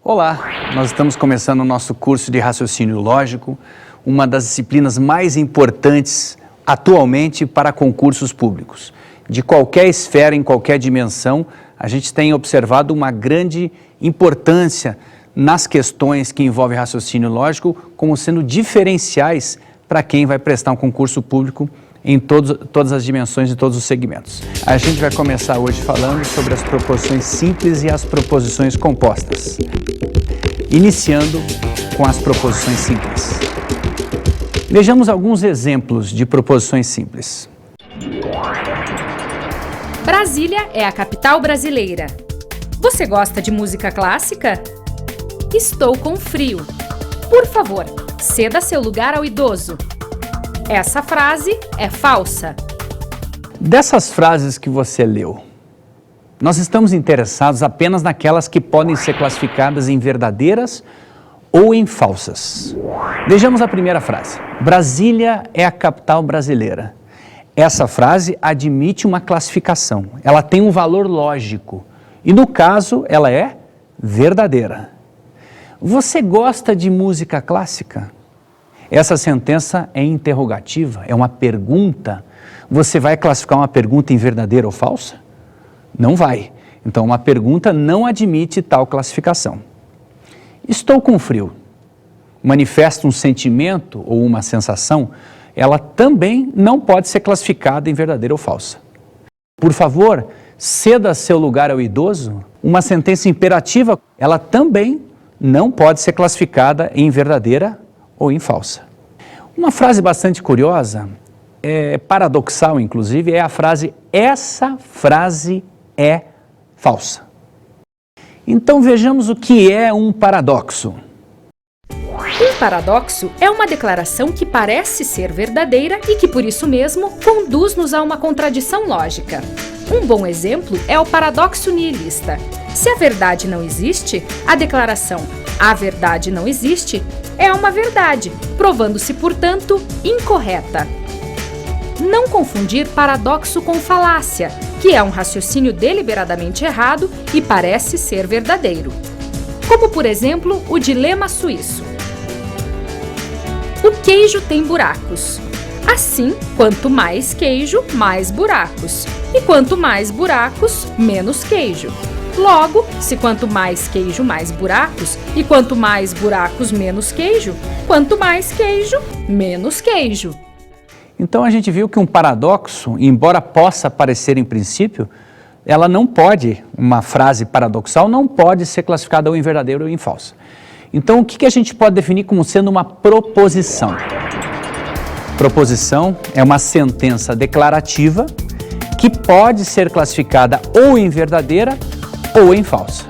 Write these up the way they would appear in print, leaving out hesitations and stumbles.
Olá, nós estamos começando o nosso curso de raciocínio lógico, uma das disciplinas mais importantes atualmente para concursos públicos. De qualquer esfera, em qualquer dimensão, a gente tem observado uma grande importância nas questões que envolvem raciocínio lógico como sendo diferenciais para quem vai prestar um concurso público em todas as dimensões e todos os segmentos. A gente vai começar hoje falando sobre as proposições simples e as proposições compostas. Iniciando com as proposições simples. Vejamos alguns exemplos de proposições simples. Brasília é a capital brasileira. Você gosta de música clássica? Estou com frio. Por favor, ceda seu lugar ao idoso. Essa frase é falsa. Dessas frases que você leu, nós estamos interessados apenas naquelas que podem ser classificadas em verdadeiras ou em falsas. Vejamos a primeira frase. Brasília é a capital brasileira. Essa frase admite uma classificação. Ela tem um valor lógico. E no caso, ela é verdadeira. Você gosta de música clássica? Essa sentença é interrogativa, é uma pergunta. Você vai classificar uma pergunta em verdadeira ou falsa? Não vai. Então, uma pergunta não admite tal classificação. Estou com frio. Manifesta um sentimento ou uma sensação, ela também não pode ser classificada em verdadeira ou falsa. Por favor, ceda seu lugar ao idoso. Uma sentença imperativa, ela também não pode ser classificada em verdadeira ou em falsa. Uma frase bastante curiosa, paradoxal inclusive, é a frase "essa frase é falsa". Então vejamos o que é um paradoxo. Um paradoxo é uma declaração que parece ser verdadeira e que por isso mesmo conduz-nos a uma contradição lógica. Um bom exemplo é o paradoxo nihilista. Se a verdade não existe, a declaração "a verdade não existe" é uma verdade, provando-se, portanto, incorreta. Não confundir paradoxo com falácia, que é um raciocínio deliberadamente errado e parece ser verdadeiro. Como, por exemplo, o dilema suíço. O queijo tem buracos. Assim, quanto mais queijo, mais buracos. E quanto mais buracos, menos queijo. Logo, se quanto mais queijo, mais buracos, e quanto mais buracos, menos queijo, quanto mais queijo, menos queijo. Então a gente viu que um paradoxo, embora possa parecer em princípio, ela não pode, uma frase paradoxal não pode ser classificada ou em verdadeira ou em falsa. Então o que a gente pode definir como sendo uma proposição? Proposição é uma sentença declarativa que pode ser classificada ou em verdadeira ou em falsa.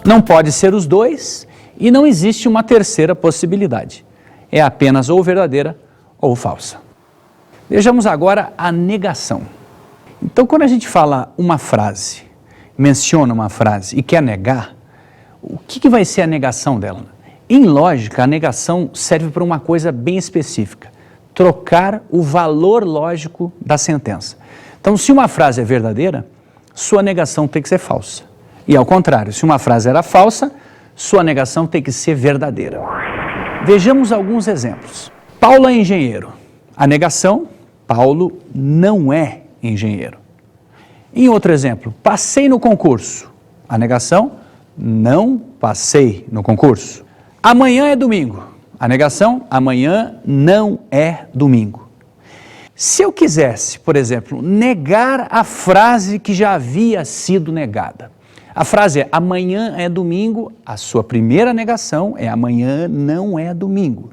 Não pode ser os dois e não existe uma terceira possibilidade. É apenas ou verdadeira ou falsa. Vejamos agora a negação. Então, quando a gente fala uma frase, menciona uma frase e quer negar, o que vai ser a negação dela? Em lógica, a negação serve para uma coisa bem específica: trocar o valor lógico da sentença. Então, se uma frase é verdadeira, sua negação tem que ser falsa. E ao contrário, se uma frase era falsa, sua negação tem que ser verdadeira. Vejamos alguns exemplos. Paulo é engenheiro. A negação: Paulo não é engenheiro. Em outro exemplo, passei no concurso. A negação: não passei no concurso. Amanhã é domingo. A negação: amanhã não é domingo. Se eu quisesse, por exemplo, negar a frase que já havia sido negada, a frase é "amanhã é domingo", a sua primeira negação é "amanhã não é domingo".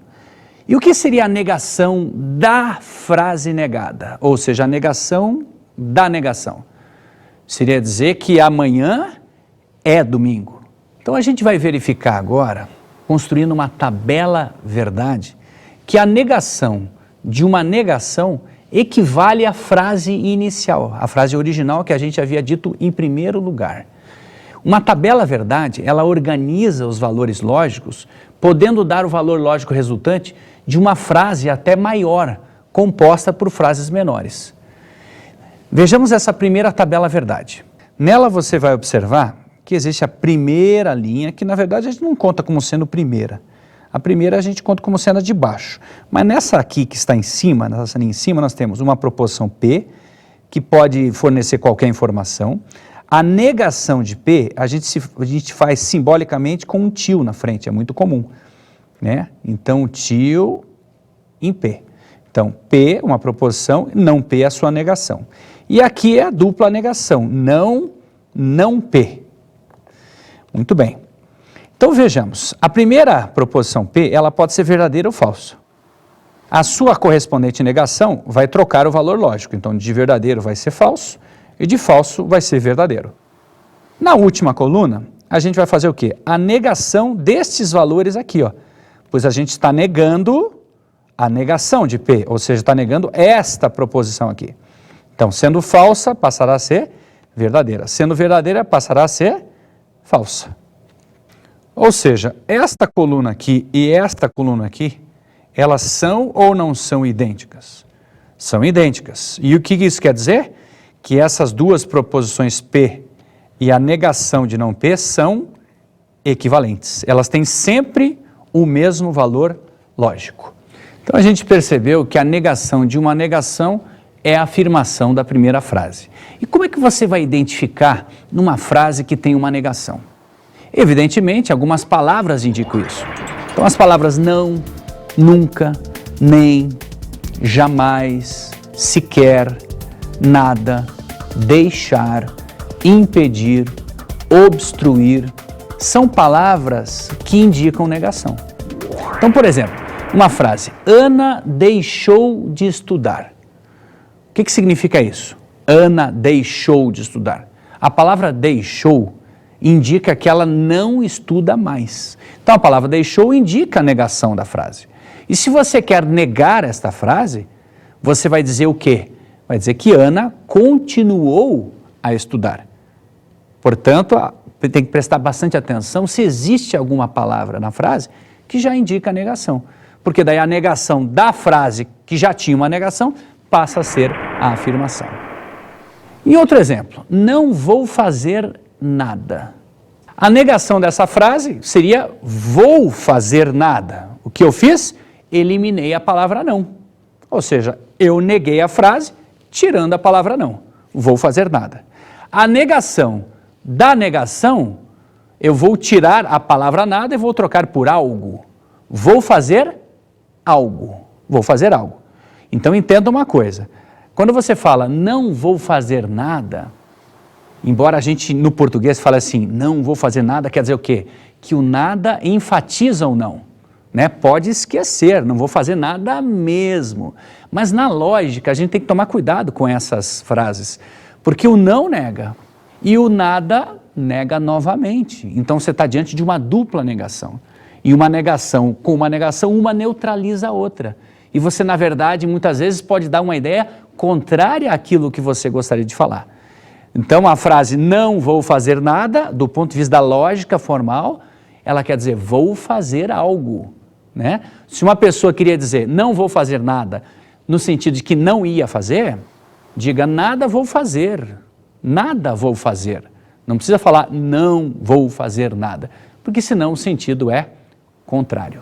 E o que seria a negação da frase negada? Ou seja, a negação da negação. Seria dizer que amanhã é domingo. Então a gente vai verificar agora, construindo uma tabela verdade, que a negação de uma negação equivale à frase inicial, a frase original que a gente havia dito em primeiro lugar. Uma tabela verdade, ela organiza os valores lógicos, podendo dar o valor lógico resultante de uma frase até maior, composta por frases menores. Vejamos essa primeira tabela verdade. Nela você vai observar que existe a primeira linha, que na verdade a gente não conta como sendo primeira. A primeira a gente conta como sendo a de baixo. Mas nessa aqui que está em cima, nessa linha em cima, nós temos uma proposição P, que pode fornecer qualquer informação. A negação de P, a gente faz simbolicamente com um til na frente, é muito comum, né? Então, til em P. Então, P, uma proposição, não P é a sua negação. E aqui é a dupla negação, não P. Muito bem. Então, vejamos, a primeira proposição P, ela pode ser verdadeira ou falsa. A sua correspondente negação vai trocar o valor lógico, então de verdadeiro vai ser falso e de falso vai ser verdadeiro. Na última coluna, a gente vai fazer o quê? A negação destes valores aqui, ó. Pois a gente está negando a negação de P, ou seja, está negando esta proposição aqui. Então, sendo falsa, passará a ser verdadeira. Sendo verdadeira, passará a ser falsa. Ou seja, esta coluna aqui e esta coluna aqui, elas são ou não são idênticas? São idênticas. E o que isso quer dizer? Que essas duas proposições P e a negação de não P são equivalentes. Elas têm sempre o mesmo valor lógico. Então a gente percebeu que a negação de uma negação é a afirmação da primeira frase. E como é que você vai identificar numa frase que tem uma negação? Evidentemente, algumas palavras indicam isso. Então as palavras não, nunca, nem, jamais, sequer, nada, deixar, impedir, obstruir, são palavras que indicam negação. Então, por exemplo, uma frase, Ana deixou de estudar. O que significa isso? Ana deixou de estudar. A palavra deixou indica que ela não estuda mais. Então, a palavra deixou indica a negação da frase. E se você quer negar esta frase, você vai dizer o quê? Vai dizer que Ana continuou a estudar. Portanto, tem que prestar bastante atenção se existe alguma palavra na frase que já indica a negação. Porque daí a negação da frase que já tinha uma negação passa a ser a afirmação. Em outro exemplo, não vou fazer nada. A negação dessa frase seria vou fazer nada. O que eu fiz? Eliminei a palavra não. Ou seja, eu neguei a frase tirando a palavra não. Vou fazer nada. A negação da negação, eu vou tirar a palavra nada e vou trocar por algo. Vou fazer algo. Vou fazer algo. Então entenda uma coisa. Quando você fala não vou fazer nada, embora a gente no português fale assim, não vou fazer nada, quer dizer o quê? Que o nada enfatiza o não. Né? Pode esquecer, não vou fazer nada mesmo. Mas na lógica a gente tem que tomar cuidado com essas frases. Porque o não nega e o nada nega novamente. Então você está diante de uma dupla negação. E uma negação com uma negação, uma neutraliza a outra. E você, na verdade, muitas vezes pode dar uma ideia contrária àquilo que você gostaria de falar. Então a frase não vou fazer nada, do ponto de vista da lógica formal, ela quer dizer vou fazer algo. Né? Se uma pessoa queria dizer não vou fazer nada, no sentido de que não ia fazer, diga nada vou fazer, nada vou fazer. Não precisa falar não vou fazer nada, porque senão o sentido é contrário.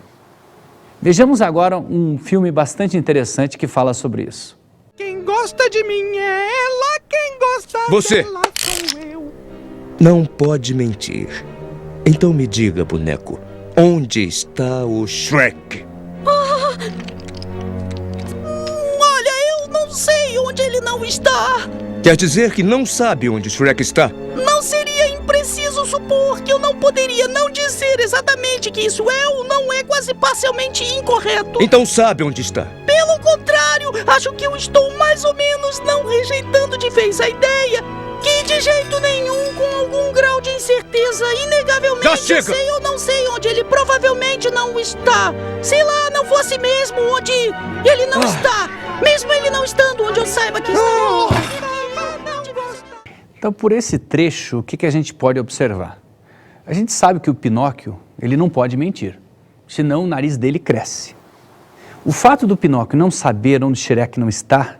Vejamos agora um filme bastante interessante que fala sobre isso. Quem gosta de mim é ela, quem gosta Você. dela sou eu. Não pode mentir. Então me diga, boneco, onde está o Shrek? Olha, eu não sei onde ele não está. Quer dizer que não sabe onde Shrek está? Não seria impreciso supor que eu não poderia não dizer exatamente que isso é ou não é quase parcialmente incorreto. Então sabe onde está. Pelo contrário, acho que eu estou mais ou menos não rejeitando de vez a ideia que de jeito nenhum, com algum grau de incerteza, inegavelmente Já chega! sei ou não sei onde ele provavelmente não está. Se lá não fosse mesmo onde ele não está, mesmo ele não estando onde eu saiba que está. Então, por esse trecho, o que a gente pode observar? A gente sabe que o Pinóquio, ele não pode mentir, senão o nariz dele cresce. O fato do Pinóquio não saber onde Shrek não está,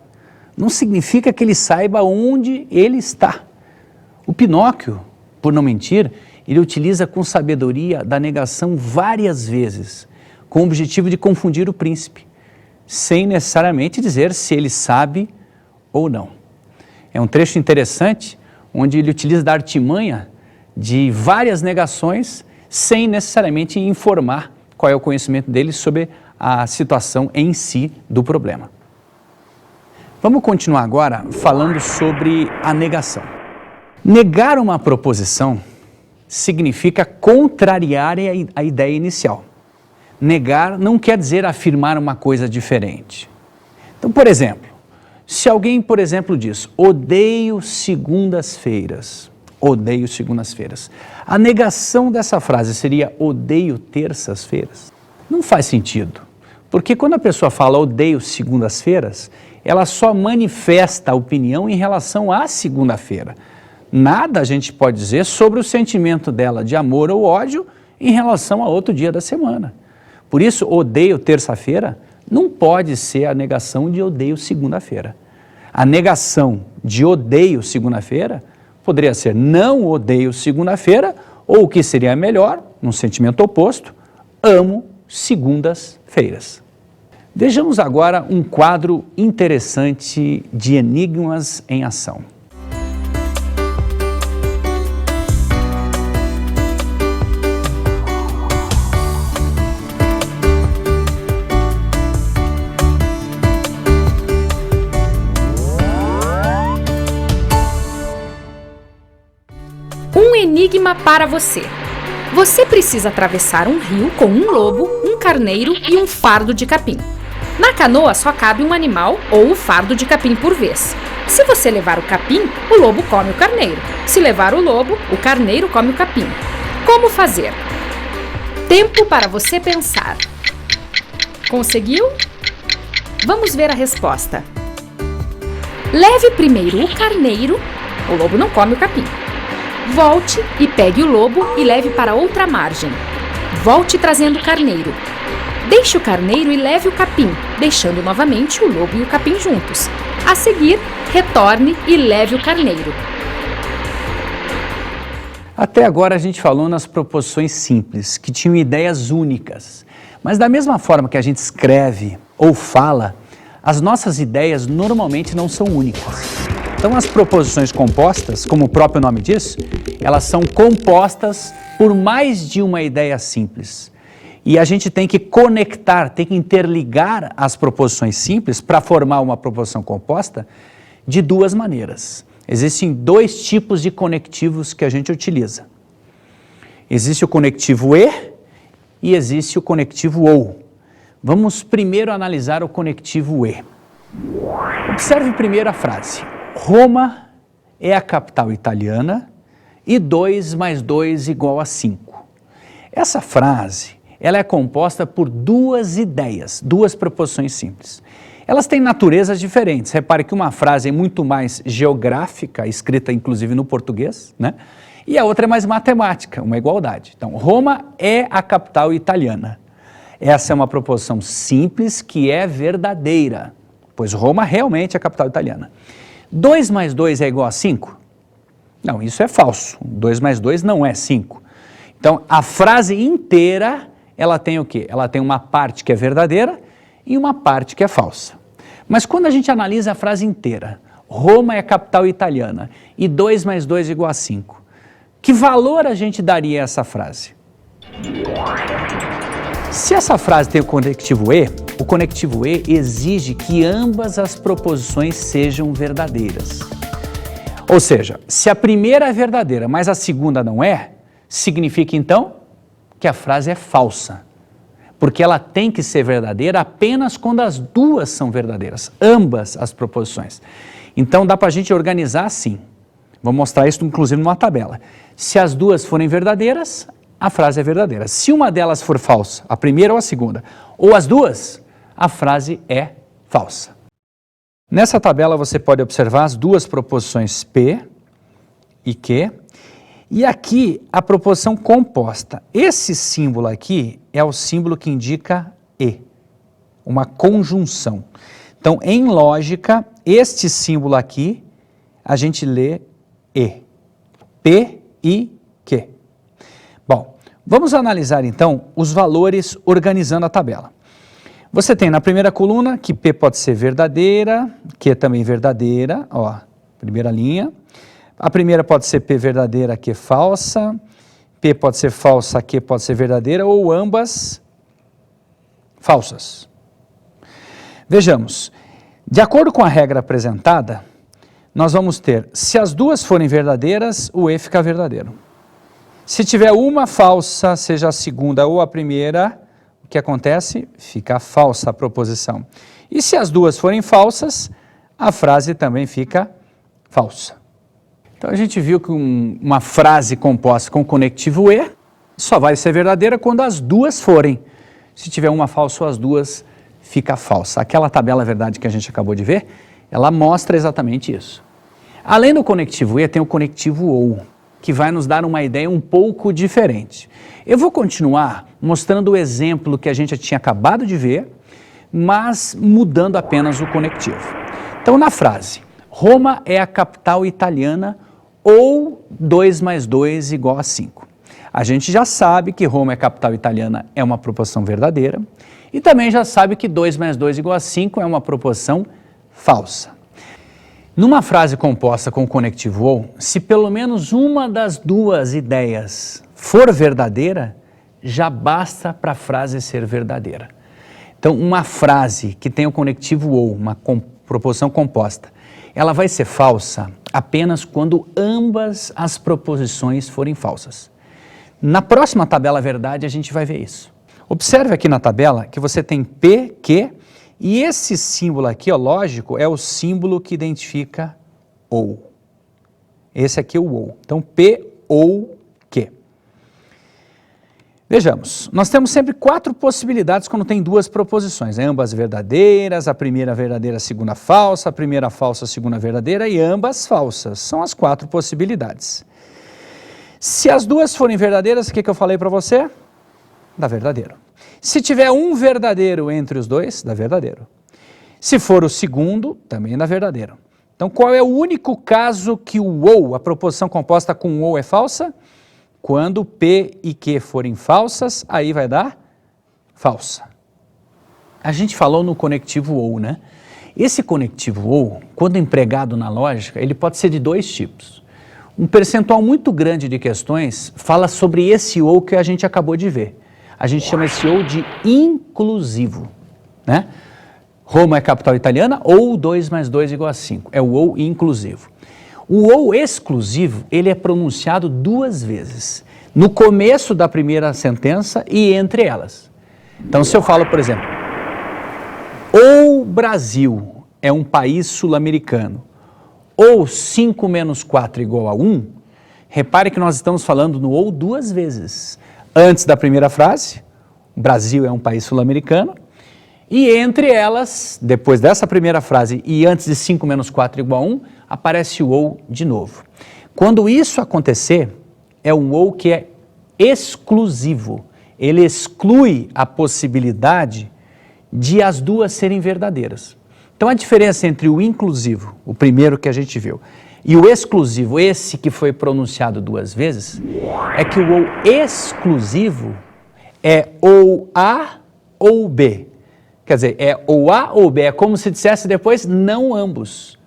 não significa que ele saiba onde ele está. O Pinóquio por não mentir, ele utiliza com sabedoria da negação várias vezes, com o objetivo de confundir o príncipe, sem necessariamente dizer se ele sabe ou não. É um trecho interessante, onde ele utiliza da artimanha de várias negações, sem necessariamente informar qual é o conhecimento dele sobre a situação em si do problema. Vamos continuar agora falando sobre a negação. Negar uma proposição significa contrariar a ideia inicial. Negar não quer dizer afirmar uma coisa diferente. Então, por exemplo, se alguém, por exemplo, diz, odeio segundas-feiras, odeio segundas-feiras, a negação dessa frase seria odeio terças-feiras? Não faz sentido, porque quando a pessoa fala odeio segundas-feiras, ela só manifesta a opinião em relação à segunda-feira. Nada a gente pode dizer sobre o sentimento dela de amor ou ódio em relação a outro dia da semana. Por isso, odeio terça-feira não pode ser a negação de odeio segunda-feira. A negação de odeio segunda-feira poderia ser não odeio segunda-feira, ou o que seria melhor, num sentimento oposto, amo segundas-feiras. Vejamos agora um quadro interessante de enigmas em ação. Um enigma para você. Você precisa atravessar um rio com um lobo, um carneiro e um fardo de capim. Na canoa só cabe um animal ou o fardo de capim por vez. Se você levar o capim, o lobo come o carneiro. Se levar o lobo, o carneiro come o capim. Como fazer? Tempo para você pensar. Conseguiu? Vamos ver a resposta. Leve primeiro o carneiro, o lobo não come o capim. Volte e pegue o lobo e leve para outra margem. Volte trazendo o carneiro. Deixe o carneiro e leve o capim, deixando novamente o lobo e o capim juntos. A seguir, retorne e leve o carneiro. Até agora a gente falou nas proposições simples, que tinham ideias únicas. Mas da mesma forma que a gente escreve ou fala, as nossas ideias normalmente não são únicas. Então as proposições compostas, como o próprio nome diz, elas são compostas por mais de uma ideia simples. E a gente tem que conectar, tem que interligar as proposições simples para formar uma proposição composta de duas maneiras. Existem dois tipos de conectivos que a gente utiliza. Existe o conectivo e existe o conectivo ou. Vamos primeiro analisar o conectivo e. Observe primeiro a frase. Roma é a capital italiana e 2 mais 2 igual a 5. Essa frase, ela é composta por duas ideias, duas proposições simples. Elas têm naturezas diferentes. Repare que uma frase é muito mais geográfica, escrita inclusive no português, né? E a outra é mais matemática, uma igualdade. Então, Roma é a capital italiana. Essa é uma proposição simples que é verdadeira, pois Roma realmente é a capital italiana. 2 mais 2 é igual a 5? Não, isso é falso. 2 mais 2 não é 5. Então, a frase inteira, ela tem o quê? Ela tem uma parte que é verdadeira e uma parte que é falsa. Mas quando a gente analisa a frase inteira, Roma é a capital italiana e 2 mais 2 é igual a 5, que valor a gente daria a essa frase? Se essa frase tem o conectivo E exige que ambas as proposições sejam verdadeiras. Ou seja, se a primeira é verdadeira, mas a segunda não é, significa então que a frase é falsa. Porque ela tem que ser verdadeira apenas quando as duas são verdadeiras, ambas as proposições. Então dá para a gente organizar assim. Vou mostrar isso inclusive numa tabela. Se as duas forem verdadeiras, a frase é verdadeira. Se uma delas for falsa, a primeira ou a segunda, ou as duas, a frase é falsa. Nessa tabela você pode observar as duas proposições P e Q, e aqui a proposição composta. Esse símbolo aqui é o símbolo que indica E, uma conjunção. Então, em lógica, este símbolo aqui, a gente lê E, P e Vamos analisar então os valores organizando a tabela. Você tem na primeira coluna que P pode ser verdadeira, Q também verdadeira, ó, primeira linha. A primeira pode ser P verdadeira, Q falsa, P pode ser falsa, Q pode ser verdadeira ou ambas falsas. Vejamos, de acordo com a regra apresentada, nós vamos ter, se as duas forem verdadeiras, o E fica verdadeiro. Se tiver uma falsa, seja a segunda ou a primeira, o que acontece? Fica falsa a proposição. E se as duas forem falsas, a frase também fica falsa. Então a gente viu que uma frase composta com conectivo E só vai ser verdadeira quando as duas forem. Se tiver uma falsa ou as duas, fica falsa. Aquela tabela verdade que a gente acabou de ver, ela mostra exatamente isso. Além do conectivo E, tem o conectivo OU, que vai nos dar uma ideia um pouco diferente. Eu vou continuar mostrando o exemplo que a gente tinha acabado de ver, mas mudando apenas o conectivo. Então, na frase, Roma é a capital italiana ou 2 mais 2 igual a 5. A gente já sabe que Roma é capital italiana é uma proposição verdadeira e também já sabe que 2 mais 2 igual a 5 é uma proposição falsa. Numa frase composta com o conectivo OU, se pelo menos uma das duas ideias for verdadeira, já basta para a frase ser verdadeira. Então, uma frase que tem o conectivo OU, uma proposição composta, ela vai ser falsa apenas quando ambas as proposições forem falsas. Na próxima tabela verdade, a gente vai ver isso. Observe aqui na tabela que você tem P, Q, e esse símbolo aqui, ó, lógico, é o símbolo que identifica OU. Esse aqui é o OU. Então, P ou Q. Vejamos, nós temos sempre 4 possibilidades quando tem duas proposições, né? Ambas verdadeiras, a primeira verdadeira, a segunda falsa, a primeira falsa, a segunda verdadeira e ambas falsas. São as 4 possibilidades. Se as duas forem verdadeiras, o que eu falei para você? Dá verdadeiro. Se tiver um verdadeiro entre os dois, dá verdadeiro. Se for o segundo, também dá verdadeiro. Então, qual é o único caso que o OU, a proposição composta com OU é falsa? Quando P e Q forem falsas, aí vai dar falsa. A gente falou no conectivo OU, né? Esse conectivo OU, quando empregado na lógica, ele pode ser de 2 tipos. Um percentual muito grande de questões fala sobre esse OU que a gente acabou de ver. A gente chama esse OU de inclusivo, né? Roma é capital italiana ou 2 mais 2 igual a 5. É o OU inclusivo. O OU exclusivo, ele é pronunciado 2 vezes. No começo da primeira sentença e entre elas. Então, se eu falo, por exemplo, ou Brasil é um país sul-americano, ou 5 menos 4 igual a 1, repare que nós estamos falando no ou 2 vezes. Antes da primeira frase, o Brasil é um país sul-americano, e entre elas, depois dessa primeira frase e antes de 5 menos 4 igual a 1, aparece o ou de novo. Quando isso acontecer, é um ou que é exclusivo. Ele exclui a possibilidade de as duas serem verdadeiras. Então a diferença entre o inclusivo, o primeiro que a gente viu, e o exclusivo, esse que foi pronunciado 2 vezes, é que o ou exclusivo é ou A ou B. Quer dizer, é ou A ou B, é como se dissesse depois não ambos.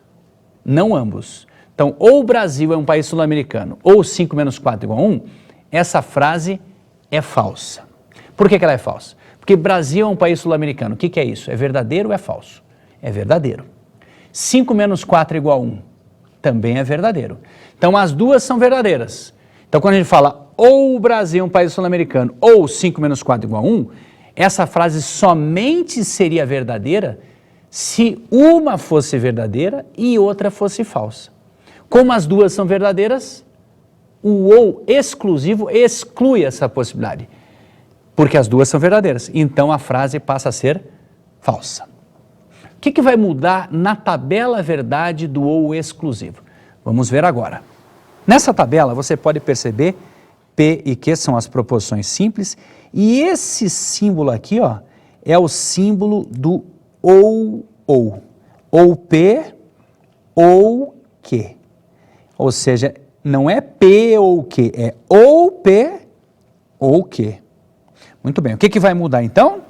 Não ambos. Então, ou o Brasil é um país sul-americano, ou 5 menos 4 igual a 1, essa frase é falsa. Por que ela é falsa? Porque Brasil é um país sul-americano. O que é isso? É verdadeiro ou é falso? É verdadeiro. 5 menos 4 igual a 1 também é verdadeiro. Então, as duas são verdadeiras. Então, quando a gente fala ou o Brasil é um país sul-americano ou 5 menos 4 igual a 1, essa frase somente seria verdadeira se uma fosse verdadeira e outra fosse falsa. Como as duas são verdadeiras, o ou exclusivo exclui essa possibilidade, porque as duas são verdadeiras. Então, a frase passa a ser falsa. O que vai mudar na tabela verdade do ou exclusivo? Vamos ver agora. Nessa tabela você pode perceber P e Q são as proposições simples e esse símbolo aqui, ó, é o símbolo do ou P ou Q. Ou seja, não é P ou Q, é ou P ou que. Muito bem, o que vai mudar então?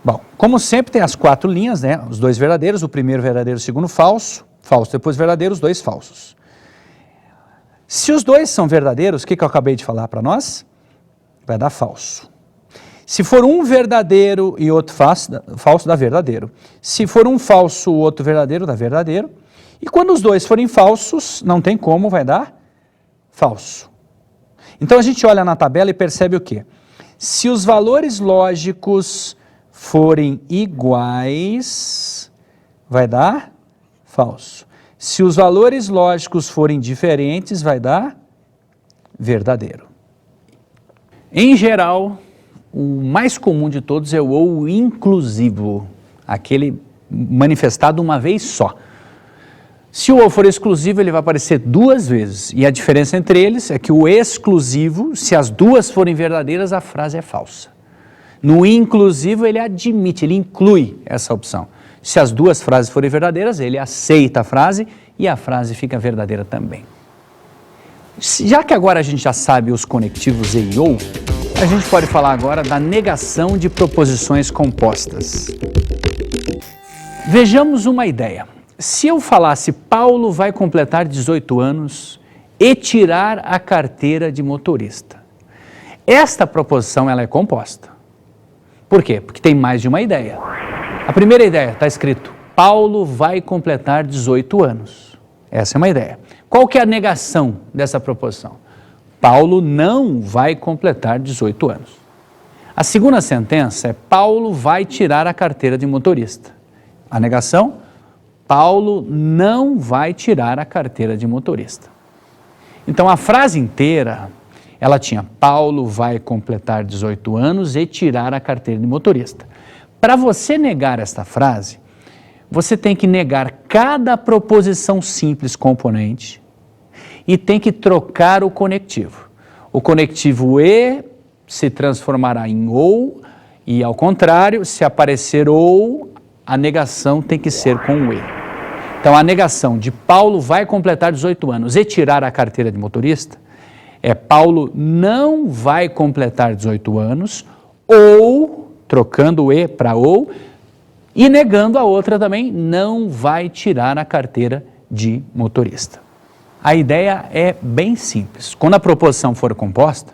Bom, como sempre tem as 4 linhas, né? Os 2 verdadeiros, o primeiro verdadeiro, o segundo falso, falso depois verdadeiro, os 2 falsos. Se os 2 são verdadeiros, o que eu acabei de falar para nós? Vai dar falso. Se for um verdadeiro e outro falso, dá verdadeiro. Se for um falso, o outro verdadeiro, dá verdadeiro. E quando os 2 forem falsos, não tem como, vai dar falso. Então a gente olha na tabela e percebe o quê? Se os valores lógicos forem iguais, vai dar falso. Se os valores lógicos forem diferentes, vai dar verdadeiro. Em geral, o mais comum de todos é o ou inclusivo, aquele manifestado uma vez só. Se o ou for exclusivo, ele vai aparecer 2 vezes, e a diferença entre eles é que o exclusivo, se as 2 forem verdadeiras, a frase é falsa. No inclusivo, ele admite, ele inclui essa opção. Se as 2 frases forem verdadeiras, ele aceita a frase e a frase fica verdadeira também. Já que agora a gente já sabe os conectivos e ou, a gente pode falar agora da negação de proposições compostas. Vejamos uma ideia. Se eu falasse Paulo vai completar 18 anos e tirar a carteira de motorista. Esta proposição ela é composta. Por quê? Porque tem mais de uma ideia. A primeira ideia está escrito, Paulo vai completar 18 anos. Essa é uma ideia. Qual que é a negação dessa proposição? Paulo não vai completar 18 anos. A segunda sentença é Paulo vai tirar a carteira de motorista. A negação, Paulo não vai tirar a carteira de motorista. Então a frase inteira, ela tinha Paulo vai completar 18 anos e tirar a carteira de motorista. Para você negar esta frase, você tem que negar cada proposição simples componente e tem que trocar o conectivo. O conectivo e se transformará em ou e ao contrário, se aparecer ou, a negação tem que ser com o e. Então a negação de Paulo vai completar 18 anos e tirar a carteira de motorista é Paulo não vai completar 18 anos ou, trocando o e para ou, e negando a outra também, não vai tirar a carteira de motorista. A ideia é bem simples. Quando a proposição for composta,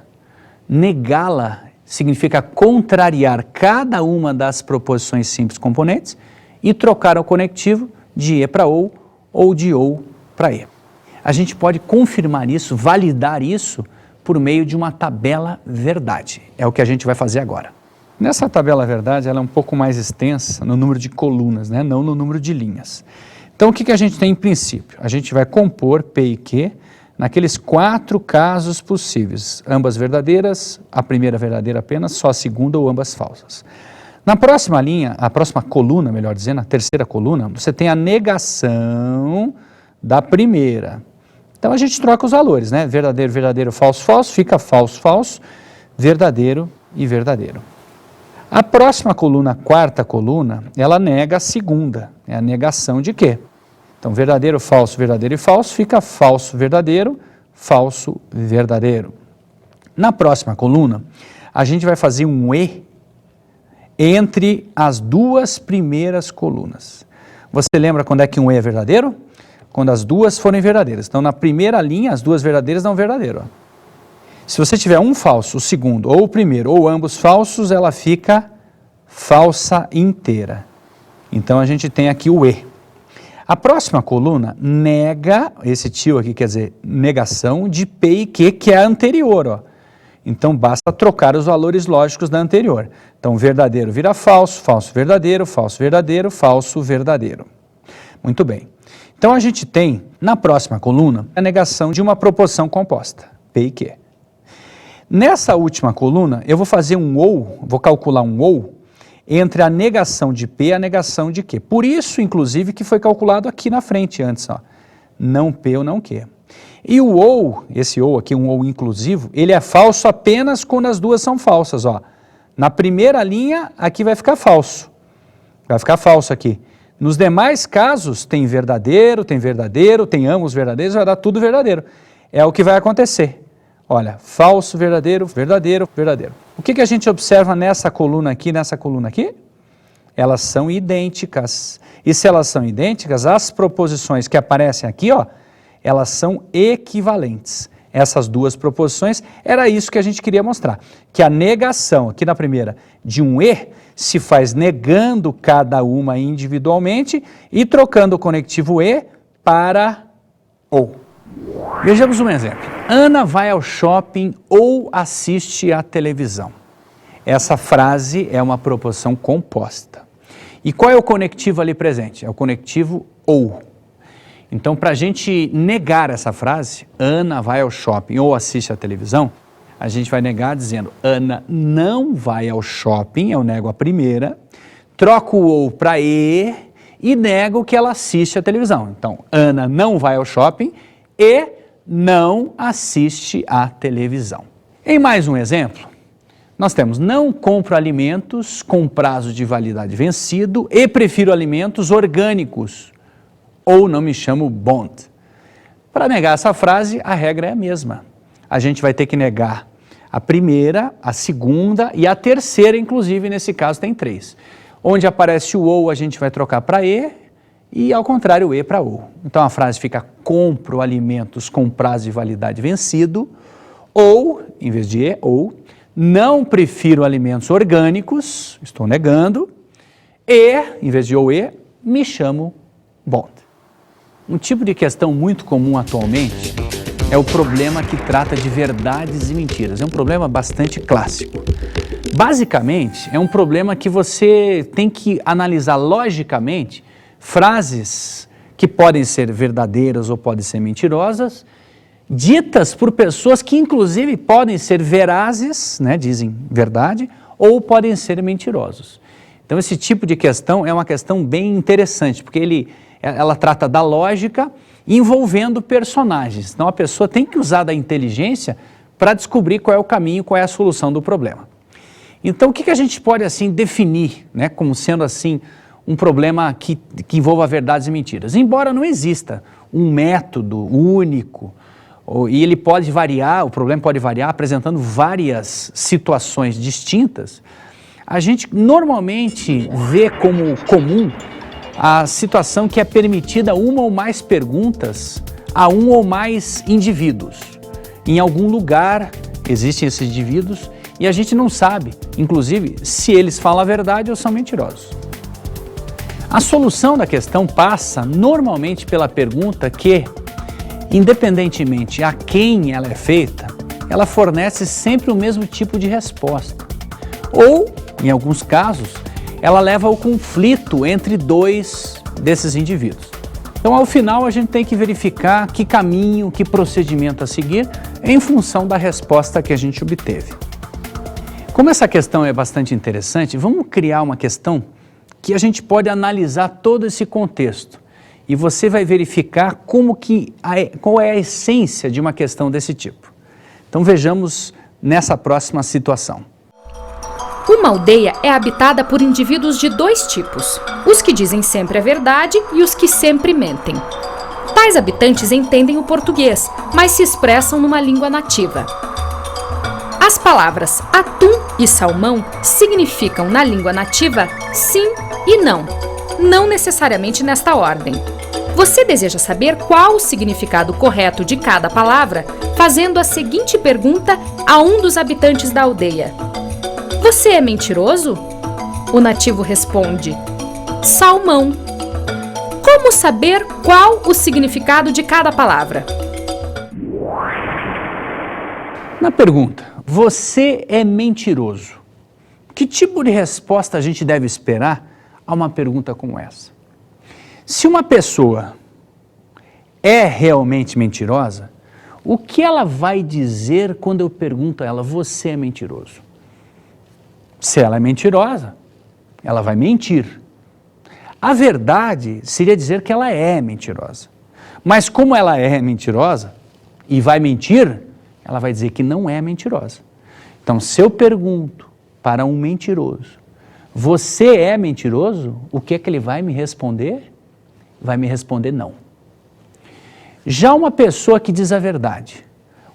negá-la significa contrariar cada uma das proposições simples componentes e trocar o conectivo de e para ou de ou para e. A gente pode confirmar isso, validar isso por meio de uma tabela verdade. É o que a gente vai fazer agora. Nessa tabela verdade, ela é um pouco mais extensa no número de colunas, né? Não no número de linhas. Então, o que a gente tem em princípio? A gente vai compor P e Q naqueles 4 casos possíveis, ambas verdadeiras, a primeira verdadeira apenas, só a segunda ou ambas falsas. Na próxima linha, a próxima coluna, melhor dizendo, a terceira coluna, você tem a negação da primeira. Então a gente troca os valores, né? Verdadeiro, verdadeiro, falso, falso, fica falso, falso, verdadeiro e verdadeiro. A próxima coluna, a quarta coluna, ela nega a segunda, é a negação de quê? Então verdadeiro, verdadeiro e falso, fica falso, verdadeiro, falso, verdadeiro. Na próxima coluna, a gente vai fazer um e entre as 2 primeiras colunas. Você lembra quando é que um e é verdadeiro? Quando as 2 forem verdadeiras. Então, na primeira linha, as 2 verdadeiras dão verdadeiro. Ó. Se você tiver um falso, o segundo, ou o primeiro, ou ambos falsos, ela fica falsa inteira. Então, a gente tem aqui o e. A próxima coluna nega, esse tio aqui quer dizer negação de P e Q, que é a anterior. Ó. Então, basta trocar os valores lógicos da anterior. Então, verdadeiro vira falso, falso verdadeiro, falso verdadeiro, falso verdadeiro. Muito bem. Então, a gente tem, na próxima coluna, a negação de uma proposição composta, P e Q. Nessa última coluna, eu vou fazer um ou, vou calcular um ou, entre a negação de P e a negação de Q. Por isso, inclusive, que foi calculado aqui na frente antes, ó, não P ou não Q. E o ou, esse ou aqui, um ou inclusivo, ele é falso apenas quando as 2 são falsas, ó. Na primeira linha, aqui vai ficar falso. Vai ficar falso aqui. Nos demais casos, tem verdadeiro, tem ambos verdadeiros, vai dar tudo verdadeiro. É o que vai acontecer. Olha, falso, verdadeiro, verdadeiro, verdadeiro. O que a gente observa nessa coluna aqui, Elas são idênticas. E se elas são idênticas, as proposições que aparecem aqui, ó, elas são equivalentes. Essas duas proposições, era isso que a gente queria mostrar. Que a negação, aqui na primeira, de um E, se faz negando cada uma individualmente e trocando o conectivo E para ou. Vejamos um exemplo. Ana vai ao shopping ou assiste à televisão. Essa frase é uma proposição composta. E qual é o conectivo ali presente? É o conectivo ou. Então, para a gente negar essa frase, Ana vai ao shopping ou assiste à televisão, a gente vai negar dizendo, Ana não vai ao shopping, eu nego a primeira, troco o ou para e nego que ela assiste à televisão. Então, Ana não vai ao shopping e não assiste à televisão. Em mais um exemplo, nós temos, não compro alimentos com prazo de validade vencido e prefiro alimentos orgânicos. Ou não me chamo Bond. Para negar essa frase, a regra é a mesma. A gente vai ter que negar a primeira, a segunda e a terceira, inclusive, nesse caso tem 3. Onde aparece o ou, a gente vai trocar para e ao contrário, o e para ou. Então a frase fica, compro alimentos com prazo de validade vencido, ou, em vez de e, ou, não prefiro alimentos orgânicos, estou negando, e, em vez de ou e, me chamo Bond. Um tipo de questão muito comum atualmente é o problema que trata de verdades e mentiras. É um problema bastante clássico. Basicamente, é um problema que você tem que analisar logicamente frases que podem ser verdadeiras ou podem ser mentirosas, ditas por pessoas que inclusive podem ser verazes, né, dizem verdade, ou podem ser mentirosos. Então esse tipo de questão é uma questão bem interessante, porque ela trata da lógica envolvendo personagens. Então a pessoa tem que usar da inteligência para descobrir qual é o caminho, qual é a solução do problema. Então o que a gente pode assim definir, né, como sendo assim um problema que envolva verdades e mentiras? Embora não exista um método único, e ele pode variar, o problema pode variar apresentando várias situações distintas, a gente normalmente vê como comum a situação que é permitida uma ou mais perguntas a um ou mais indivíduos. Em algum lugar existem esses indivíduos e a gente não sabe, inclusive, se eles falam a verdade ou são mentirosos. A solução da questão passa normalmente pela pergunta que, independentemente a quem ela é feita, ela fornece sempre o mesmo tipo de resposta. Ou, em alguns casos, ela leva ao conflito entre 2 desses indivíduos. Então, ao final, a gente tem que verificar que caminho, que procedimento a seguir em função da resposta que a gente obteve. Como essa questão é bastante interessante, vamos criar uma questão que a gente pode analisar todo esse contexto e você vai verificar qual é a essência de uma questão desse tipo. Então, vejamos nessa próxima situação. Uma aldeia é habitada por indivíduos de 2 tipos, os que dizem sempre a verdade e os que sempre mentem. Tais habitantes entendem o português, mas se expressam numa língua nativa. As palavras atum e salmão significam na língua nativa sim e não necessariamente nesta ordem. Você deseja saber qual o significado correto de cada palavra, fazendo a seguinte pergunta a um dos habitantes da aldeia. Você é mentiroso? O nativo responde, salmão. Como saber qual o significado de cada palavra? Na pergunta, você é mentiroso? Que tipo de resposta a gente deve esperar a uma pergunta como essa? Se uma pessoa é realmente mentirosa, o que ela vai dizer quando eu pergunto a ela, você é mentiroso? Se ela é mentirosa, ela vai mentir. A verdade seria dizer que ela é mentirosa. Mas como ela é mentirosa e vai mentir, ela vai dizer que não é mentirosa. Então, se eu pergunto para um mentiroso, você é mentiroso? O que é que ele vai me responder? Vai me responder não. Já uma pessoa que diz a verdade,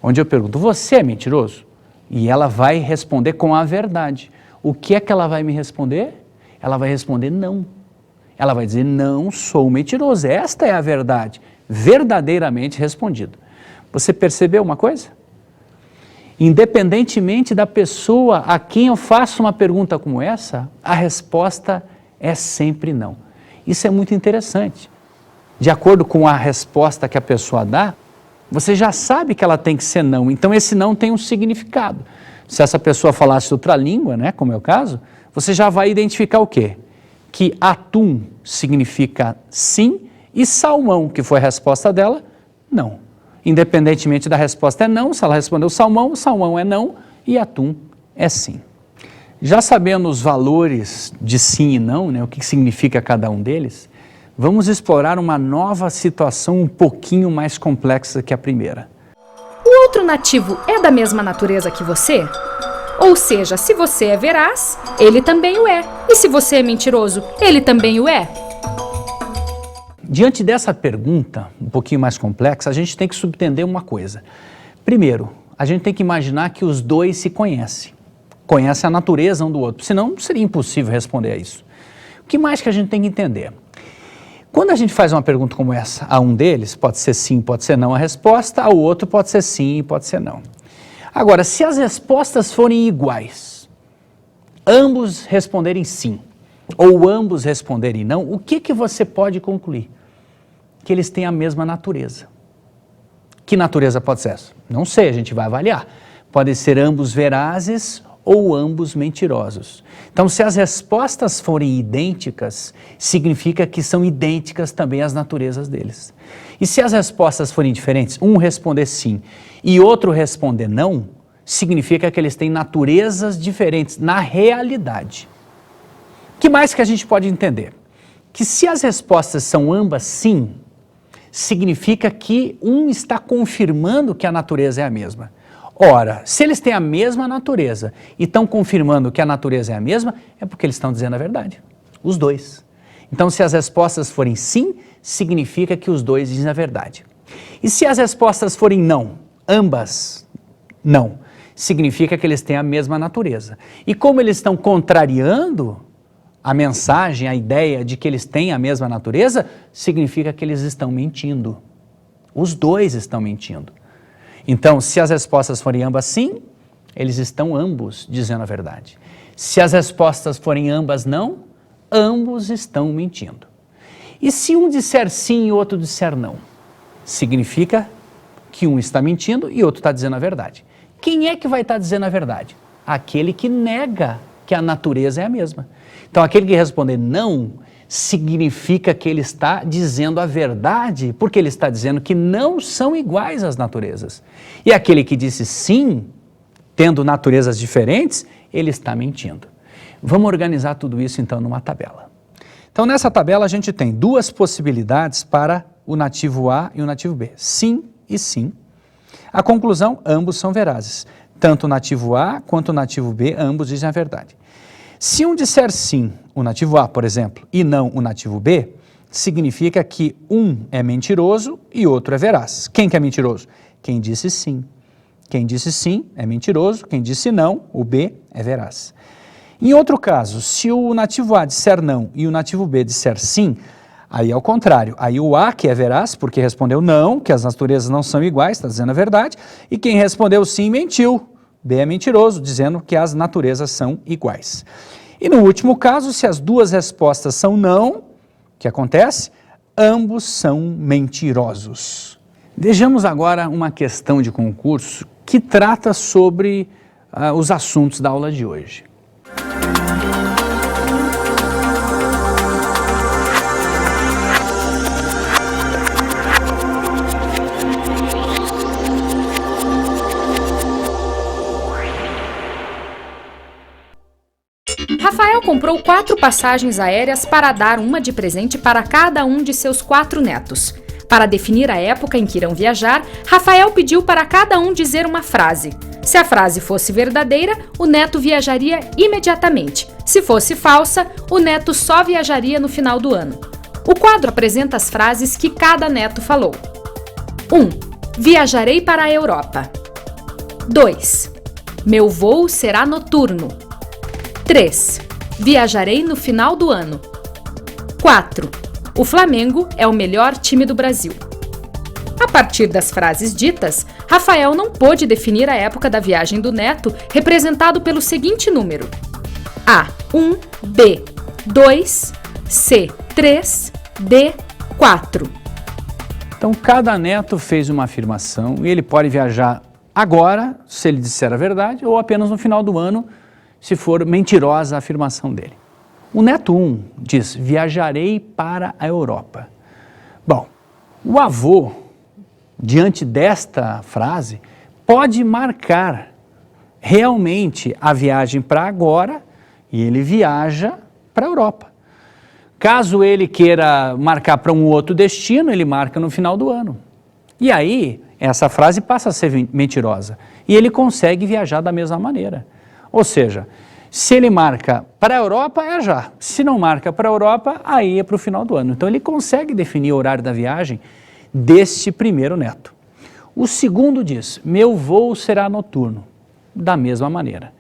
onde eu pergunto, você é mentiroso? E ela vai responder com a verdade. O que é que ela vai me responder? Ela vai responder não. Ela vai dizer, não sou mentiroso, esta é a verdade, verdadeiramente respondido. Você percebeu uma coisa? Independentemente da pessoa a quem eu faço uma pergunta como essa, a resposta é sempre não. Isso é muito interessante. De acordo com a resposta que a pessoa dá, você já sabe que ela tem que ser não, então esse não tem um significado. Se essa pessoa falasse outra língua, né, como é o caso, você já vai identificar o quê? Que atum significa sim e salmão, que foi a resposta dela, não. Independentemente da resposta é não, se ela respondeu salmão, salmão é não e atum é sim. Já sabendo os valores de sim e não, né, o que significa cada um deles, vamos explorar uma nova situação um pouquinho mais complexa que a primeira. O outro nativo é da mesma natureza que você? Ou seja, se você é veraz, ele também o é. E se você é mentiroso, ele também o é? Diante dessa pergunta, um pouquinho mais complexa, a gente tem que subentender uma coisa. Primeiro, a gente tem que imaginar que os dois se conhecem. Conhecem a natureza um do outro, senão seria impossível responder a isso. O que mais que a gente tem que entender? Quando a gente faz uma pergunta como essa a um deles, pode ser sim, pode ser não a resposta, ao outro pode ser sim e pode ser não. Agora, se as respostas forem iguais, ambos responderem sim, ou ambos responderem não, o que você pode concluir? Que eles têm a mesma natureza. Que natureza pode ser essa? Não sei, a gente vai avaliar. Podem ser ambos verazes ou ambos mentirosos. Então, se as respostas forem idênticas, significa que são idênticas também as naturezas deles. E se as respostas forem diferentes, um responder sim e outro responder não, significa que eles têm naturezas diferentes na realidade. O que mais que a gente pode entender? Que se as respostas são ambas sim, significa que um está confirmando que a natureza é a mesma. Ora, se eles têm a mesma natureza e estão confirmando que a natureza é a mesma, é porque eles estão dizendo a verdade, os dois. Então, se as respostas forem sim, significa que os dois dizem a verdade. E se as respostas forem não, ambas não, significa que eles têm a mesma natureza. E como eles estão contrariando a mensagem, a ideia de que eles têm a mesma natureza, significa que eles estão mentindo. Os dois estão mentindo. Então, se as respostas forem ambas sim, eles estão ambos dizendo a verdade. Se as respostas forem ambas não, ambos estão mentindo. E se um disser sim e o outro disser não, significa que um está mentindo e o outro está dizendo a verdade. Quem é que vai estar dizendo a verdade? Aquele que nega que a natureza é a mesma. Então, aquele que responder não, significa que ele está dizendo a verdade, porque ele está dizendo que não são iguais as naturezas. E aquele que disse sim, tendo naturezas diferentes, ele está mentindo. Vamos organizar tudo isso então numa tabela. Então nessa tabela a gente tem duas possibilidades para o nativo A e o nativo B, sim e sim. A conclusão, ambos são verazes. Tanto o nativo A quanto o nativo B, ambos dizem a verdade. Se um disser sim, o nativo A, por exemplo, e não o nativo B, significa que um é mentiroso e outro é veraz. Quem que é mentiroso? Quem disse sim. Quem disse sim é mentiroso, quem disse não, o B, é veraz. Em outro caso, se o nativo A disser não e o nativo B disser sim, aí é o contrário. Aí o A, que é veraz, porque respondeu não, que as naturezas não são iguais, está dizendo a verdade, e quem respondeu sim mentiu. B é mentiroso, dizendo que as naturezas são iguais. E no último caso, se as duas respostas são não, o que acontece? Ambos são mentirosos. Vejamos agora uma questão de concurso que trata sobre os assuntos da aula de hoje. Rafael comprou 4 passagens aéreas para dar uma de presente para cada um de seus 4 netos. Para definir a época em que irão viajar, Rafael pediu para cada um dizer uma frase. Se a frase fosse verdadeira, o neto viajaria imediatamente. Se fosse falsa, o neto só viajaria no final do ano. O quadro apresenta as frases que cada neto falou. 1. Viajarei para a Europa. 2. Meu voo será noturno. 3. Viajarei no final do ano. 4. O Flamengo é o melhor time do Brasil. A partir das frases ditas, Rafael não pôde definir a época da viagem do neto, representado pelo seguinte número: A, 1, B, 2, C, 3, D, 4. Então, cada neto fez uma afirmação e ele pode viajar agora, se ele disser a verdade, ou apenas no final do ano, se for mentirosa a afirmação dele. O neto 1 diz: viajarei para a Europa. Bom, o avô, diante desta frase, pode marcar realmente a viagem para agora e ele viaja para a Europa. Caso ele queira marcar para um outro destino, ele marca no final do ano. E aí, essa frase passa a ser mentirosa e ele consegue viajar da mesma maneira. Ou seja, se ele marca para a Europa, é já. Se não marca para a Europa, aí é para o final do ano. Então ele consegue definir o horário da viagem deste primeiro neto. O segundo diz: meu voo será noturno. Da mesma maneira.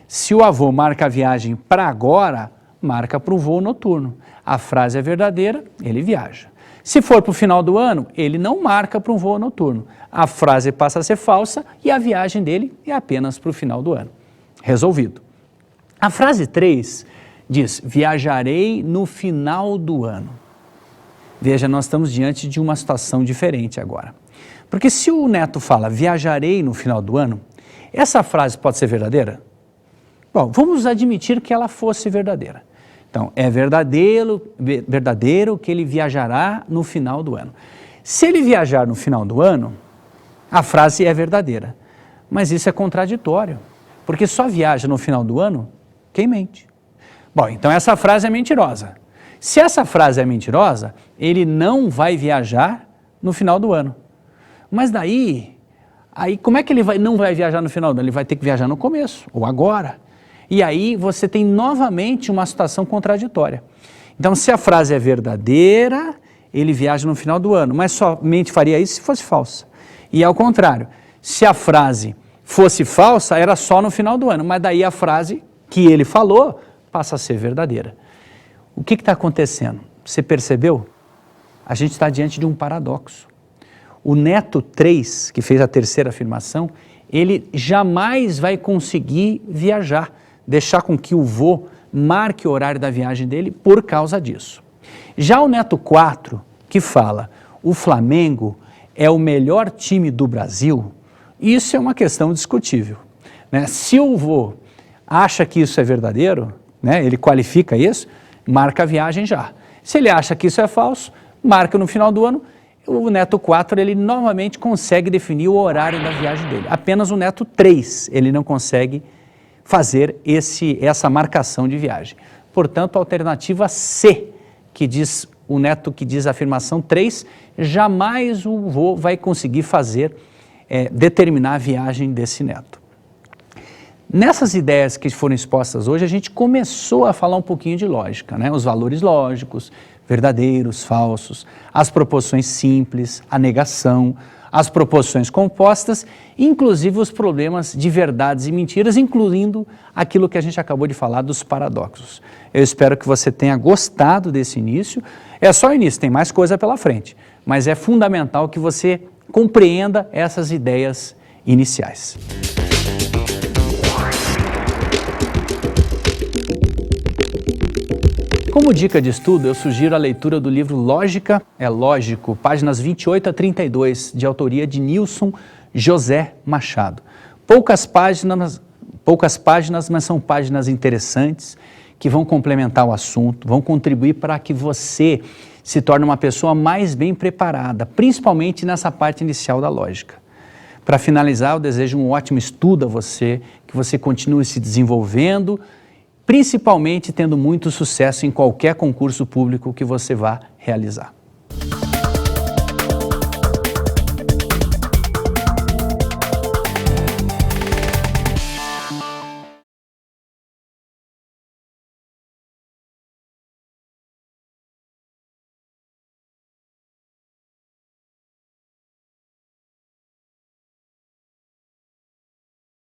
Se o avô marca a viagem para agora, marca para o voo noturno. A frase é verdadeira, ele viaja. Se for para o final do ano, ele não marca para um voo noturno. A frase passa a ser falsa e a viagem dele é apenas para o final do ano. Resolvido. A frase 3 diz: viajarei no final do ano. Veja, nós estamos diante de uma situação diferente agora. Porque se o neto fala viajarei no final do ano, essa frase pode ser verdadeira? Bom, vamos admitir que ela fosse verdadeira. Então, é verdadeiro que ele viajará no final do ano. Se ele viajar no final do ano, a frase é verdadeira. Mas isso é contraditório, porque só viaja no final do ano quem mente. Bom, então essa frase é mentirosa. Se essa frase é mentirosa, ele não vai viajar no final do ano. Mas daí como é que ele não vai viajar no final do ano? Ele vai ter que viajar no começo, ou agora. E aí você tem novamente uma situação contraditória. Então, se a frase é verdadeira, ele viaja no final do ano, mas somente faria isso se fosse falsa. E ao contrário, se a frase fosse falsa, era só no final do ano, mas daí a frase que ele falou passa a ser verdadeira. O que está acontecendo? Você percebeu? A gente está diante de um paradoxo. O neto 3, que fez a terceira afirmação, ele jamais vai conseguir viajar, deixar com que o vô marque o horário da viagem dele por causa disso. Já o neto 4, que fala: o Flamengo é o melhor time do Brasil, isso é uma questão discutível, né? Se o vô acha que isso é verdadeiro, né, ele qualifica isso, marca a viagem já. Se ele acha que isso é falso, marca no final do ano. O neto 4, ele novamente consegue definir o horário da viagem dele. Apenas o neto 3, ele não consegue fazer essa marcação de viagem. Portanto, a alternativa C, que diz o neto que diz a afirmação 3, jamais o vô vai conseguir determinar a viagem desse neto. Nessas ideias que foram expostas hoje, a gente começou a falar um pouquinho de lógica, né? Os valores lógicos, verdadeiros, falsos, as proporções simples, a negação, as proporções compostas, inclusive os problemas de verdades e mentiras, incluindo aquilo que a gente acabou de falar dos paradoxos. Eu espero que você tenha gostado desse início. É só o início, tem mais coisa pela frente, mas é fundamental que você compreenda essas ideias iniciais. Como dica de estudo, eu sugiro a leitura do livro Lógica é Lógico, páginas 28 a 32, de autoria de Nilson José Machado. Poucas páginas, mas são páginas interessantes que vão complementar o assunto, vão contribuir para que você se torne uma pessoa mais bem preparada, principalmente nessa parte inicial da lógica. Para finalizar, eu desejo um ótimo estudo a você, que você continue se desenvolvendo, principalmente tendo muito sucesso em qualquer concurso público que você vá realizar.